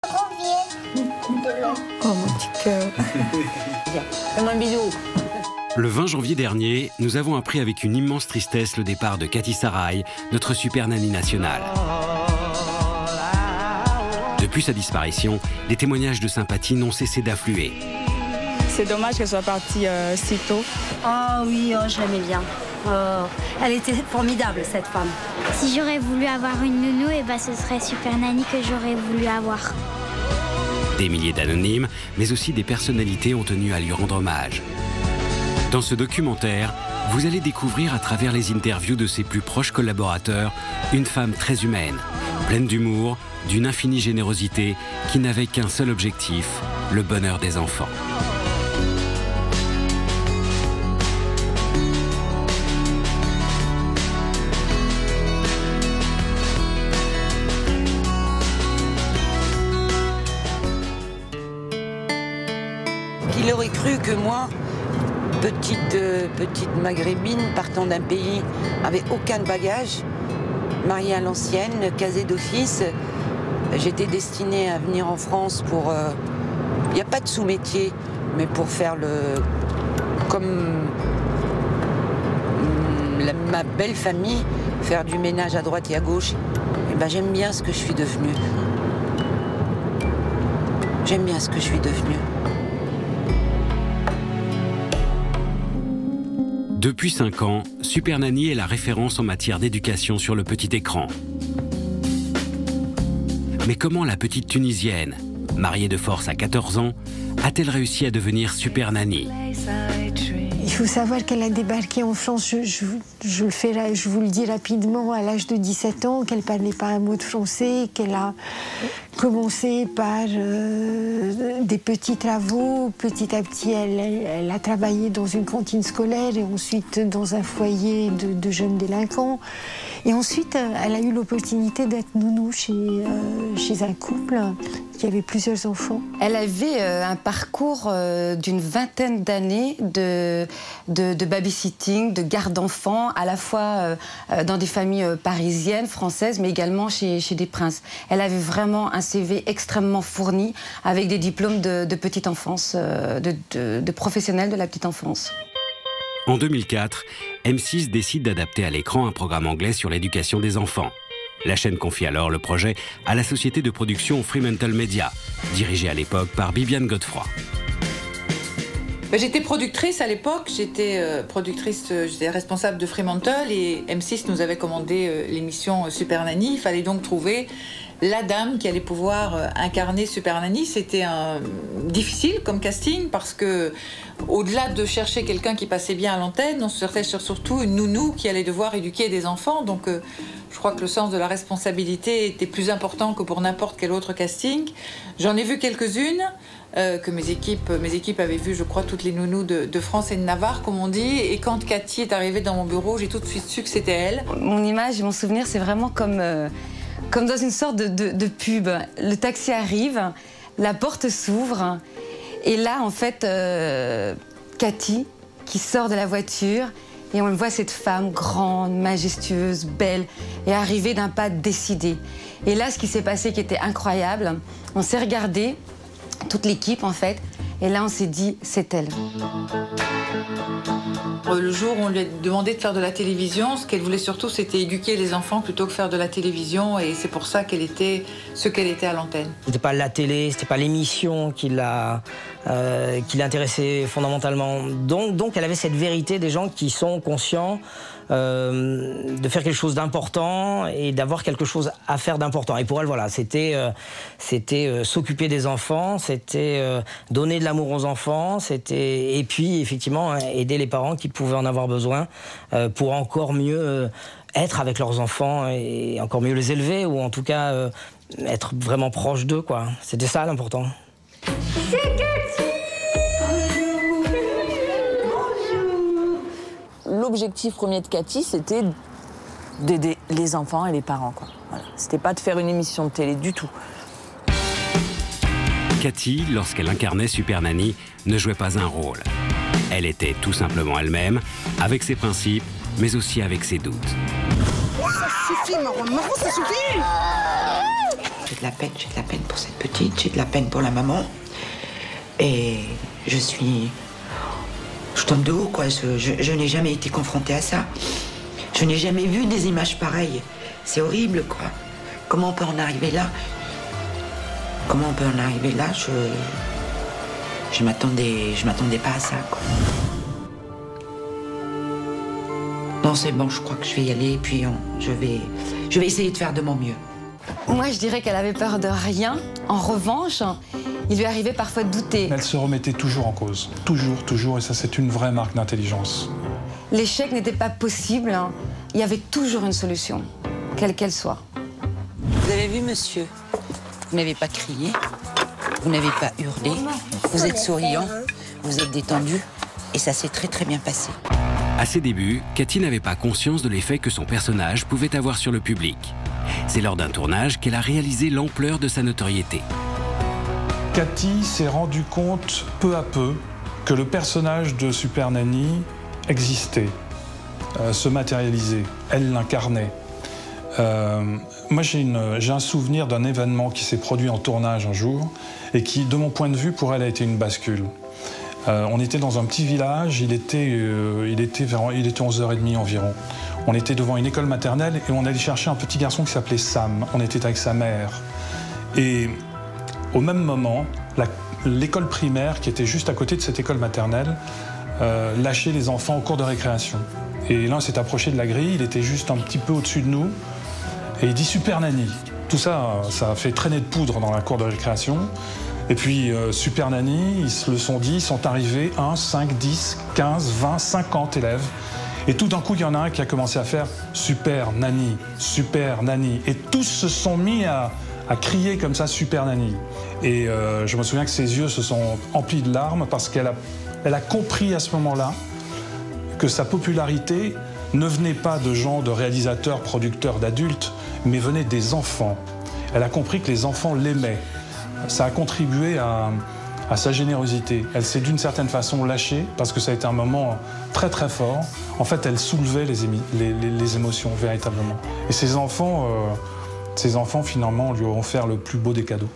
Oh mon petit cœur. Fais-moi un bisou. Le 20 janvier dernier, nous avons appris avec une immense tristesse le départ de Cathy Sarai, notre super nanny nationale. Depuis sa disparition, les témoignages de sympathie n'ont cessé d'affluer. C'est dommage qu'elle soit partie si tôt. Oh oui, oh, je l'aimais bien. Oh, elle était formidable, cette femme. Si j'aurais voulu avoir une nounou, et ben ce serait Super Nanny que j'aurais voulu avoir. Des milliers d'anonymes, mais aussi des personnalités ont tenu à lui rendre hommage. Dans ce documentaire, vous allez découvrir à travers les interviews de ses plus proches collaborateurs une femme très humaine, pleine d'humour, d'une infinie générosité, qui n'avait qu'un seul objectif, le bonheur des enfants. Qui aurait cru que moi, petite maghrébine partant d'un pays avec aucun bagage, mariée à l'ancienne, casée d'office, j'étais destinée à venir en France pour... Il n'y a pas de sous-métier, mais pour faire comme ma belle famille, faire du ménage à droite et à gauche. Et ben, j'aime bien ce que je suis devenue. J'aime bien ce que je suis devenue. Depuis 5 ans, Super Nanny est la référence en matière d'éducation sur le petit écran. Mais comment la petite Tunisienne, mariée de force à 14 ans, a-t-elle réussi à devenir Super Nanny? Il faut savoir qu'elle a débarqué en France, je vous le dis rapidement, à l'âge de 17 ans, qu'elle ne parlait pas un mot de français, qu'elle a commencé par des petits travaux. Petit à petit, elle a travaillé dans une cantine scolaire et ensuite dans un foyer de jeunes délinquants. Et ensuite, elle a eu l'opportunité d'être nounou chez un couple qui avait plusieurs enfants. Elle avait un parcours d'une vingtaine d'années de babysitting, de garde d'enfants, à la fois dans des familles parisiennes, françaises, mais également chez des princes. Elle avait vraiment un CV extrêmement fourni, avec des diplômes de petite enfance, de professionnels de la petite enfance. En 2004, M6 décide d'adapter à l'écran un programme anglais sur l'éducation des enfants. La chaîne confie alors le projet à la société de production Fremantle Media, dirigée à l'époque par Bibiane Godefroy. J'étais productrice à l'époque, j'étais responsable de Fremantle et M6 nous avait commandé l'émission Super Nanny. Il fallait donc trouver la dame qui allait pouvoir incarner Super Nanny. C'était difficile comme casting parce que, au-delà de chercher quelqu'un qui passait bien à l'antenne, on cherchait surtout une nounou qui allait devoir éduquer des enfants. Donc je crois que le sens de la responsabilité était plus important que pour n'importe quel autre casting. J'en ai vu quelques-unes. Que mes équipes avaient vu, je crois, toutes les nounous de France et de Navarre, comme on dit. Et quand Cathy est arrivée dans mon bureau, j'ai tout de suite su que c'était elle. Mon image, mon souvenir, c'est vraiment comme dans une sorte de pub. Le taxi arrive, la porte s'ouvre, et là, en fait, Cathy, qui sort de la voiture, et on voit cette femme grande, majestueuse, belle, et arrivée d'un pas décidé. Et là, ce qui s'est passé qui était incroyable, on s'est regardé, toute l'équipe en fait, et là on s'est dit c'est elle. Le jour où on lui a demandé de faire de la télévision, ce qu'elle voulait surtout c'était éduquer les enfants plutôt que faire de la télévision, et c'est pour ça qu'elle était ce qu'elle était à l'antenne. C'était pas la télé, c'était pas l'émission qui l'intéressait fondamentalement. Donc elle avait cette vérité des gens qui sont conscients de faire quelque chose d'important et d'avoir quelque chose à faire d'important. Et pour elle, voilà, c'était s'occuper des enfants, c'était donner de l'amour aux enfants, et puis effectivement aider les parents qui pouvaient en avoir besoin pour encore mieux être avec leurs enfants et encore mieux les élever, ou en tout cas être vraiment proche d'eux, quoi. C'était ça l'important. C'est Cathy! L'objectif premier de Cathy, c'était d'aider les enfants et les parents, quoi. Voilà. C'était pas de faire une émission de télé du tout. Cathy, lorsqu'elle incarnait Super Nanny, ne jouait pas un rôle. Elle était tout simplement elle-même, avec ses principes, mais aussi avec ses doutes. Ça suffit, Maman, ça suffit! j'ai de la peine pour cette petite, j'ai de la peine pour la maman. Et je tombe de haut, quoi. Je n'ai jamais été confrontée à ça. Je n'ai jamais vu des images pareilles. C'est horrible, quoi. Comment on peut en arriver là? Comment on peut en arriver là? Je m'attendais pas à ça, quoi. Non, c'est bon, je crois que je vais y aller, et puis je vais essayer de faire de mon mieux. Moi, je dirais qu'elle avait peur de rien. En revanche, il lui arrivait parfois de douter. Elle se remettait toujours en cause. Toujours, et ça, c'est une vraie marque d'intelligence. L'échec n'était pas possible. Il y avait toujours une solution, quelle qu'elle soit. Vous avez vu, monsieur? Vous n'avez pas crié, vous n'avez pas hurlé, vous êtes souriant, vous êtes détendu, et ça s'est très bien passé. À ses débuts, Cathy n'avait pas conscience de l'effet que son personnage pouvait avoir sur le public. C'est lors d'un tournage qu'elle a réalisé l'ampleur de sa notoriété. Cathy s'est rendue compte peu à peu que le personnage de Super Nanny existait, se matérialisait, elle l'incarnait. Moi, j'ai un souvenir d'un événement qui s'est produit en tournage un jour et qui, de mon point de vue, pour elle a été une bascule. On était dans un petit village, il était 11h30 environ. On était devant une école maternelle et on allait chercher un petit garçon qui s'appelait Sam. On était avec sa mère. Et au même moment, l'école primaire, qui était juste à côté de cette école maternelle, lâchait les enfants au cours de récréation. Et l'un s'est approché de la grille, il était juste un petit peu au-dessus de nous, et il dit « Super Nanny ». Tout ça, ça a fait traîner de poudre dans la cour de récréation. Et puis, Super Nanny, ils se le sont dit, ils sont arrivés 1, 5, 10, 15, 20, 50 élèves. Et tout d'un coup, il y en a un qui a commencé à faire « Super Nanny, Super Nanny ». Et tous se sont mis à crier comme ça « Super Nanny ». Et je me souviens que ses yeux se sont emplis de larmes parce qu'elle a compris à ce moment-là que sa popularité ne venait pas de gens, de réalisateurs, producteurs, d'adultes, mais venait des enfants. Elle a compris que les enfants l'aimaient. Ça a contribué à sa générosité. Elle s'est d'une certaine façon lâchée parce que ça a été un moment très fort. En fait, elle soulevait les émotions véritablement. Et ses enfants finalement lui ont offert le plus beau des cadeaux.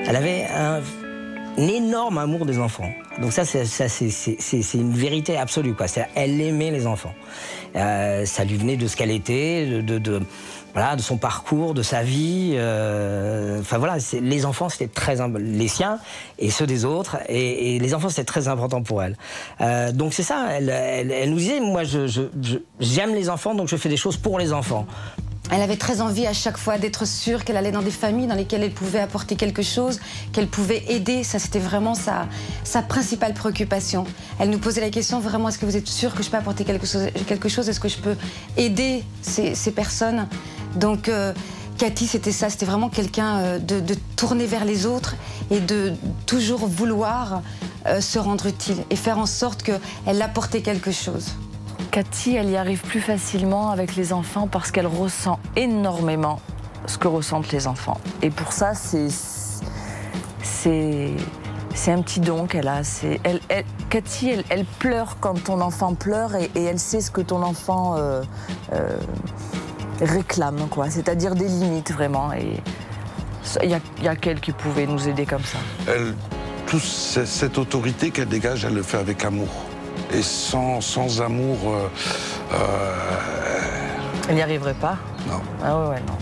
Elle avait un énorme amour des enfants. Donc ça, c'est une vérité absolue, quoi. Elle aimait les enfants. Ça lui venait de ce qu'elle était, voilà, de son parcours, de sa vie. Enfin voilà, les enfants, c'était très les siens et ceux des autres. Et les enfants, c'était très important pour elle. Donc c'est ça. Elle nous disait, moi, j'aime les enfants, donc je fais des choses pour les enfants. Elle avait très envie à chaque fois d'être sûre qu'elle allait dans des familles dans lesquelles elle pouvait apporter quelque chose, qu'elle pouvait aider. Ça, c'était vraiment sa principale préoccupation. Elle nous posait la question, vraiment, est-ce que vous êtes sûre que je peux apporter quelque chose? Est-ce que je peux aider ces personnes? Donc, Cathy, c'était ça. C'était vraiment quelqu'un de tourner vers les autres et de toujours vouloir se rendre utile et faire en sorte qu'elle apportait quelque chose. Cathy, elle y arrive plus facilement avec les enfants parce qu'elle ressent énormément ce que ressentent les enfants. Et pour ça, c'est un petit don qu'elle a. Cathy, elle pleure quand ton enfant pleure et elle sait ce que ton enfant réclame, quoi. C'est-à-dire des limites, vraiment. Et il y a qu'elle qui pouvait nous aider comme ça. Toute cette autorité qu'elle dégage, elle le fait avec amour. Et sans amour... Elle n'y arriverait pas? Non. Ah ouais, non.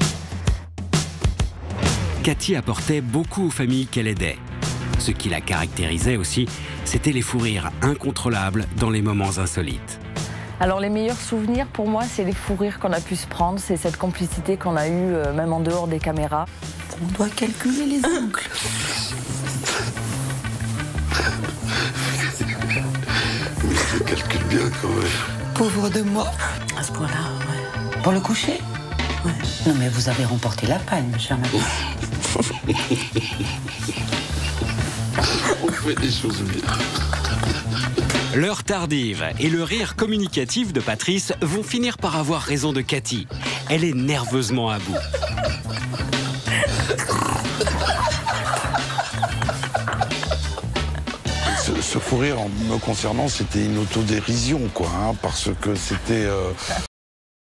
Cathy apportait beaucoup aux familles qu'elle aidait. Ce qui la caractérisait aussi, c'était les fous rires incontrôlables dans les moments insolites. Alors les meilleurs souvenirs pour moi, c'est les fous rires qu'on a pu se prendre, c'est cette complicité qu'on a eue même en dehors des caméras. On doit calculer les angles. Je calcule bien quand même. Pauvre de moi. À ce point-là, ouais. Pour le coucher? Ouais. Non mais vous avez remporté la palme, chère madame. On fait des choses bien. L'heure tardive et le rire communicatif de Patrice vont finir par avoir raison de Cathy. Elle est nerveusement à bout. Ce fou rire en me concernant, c'était une autodérision, quoi, hein, parce que c'était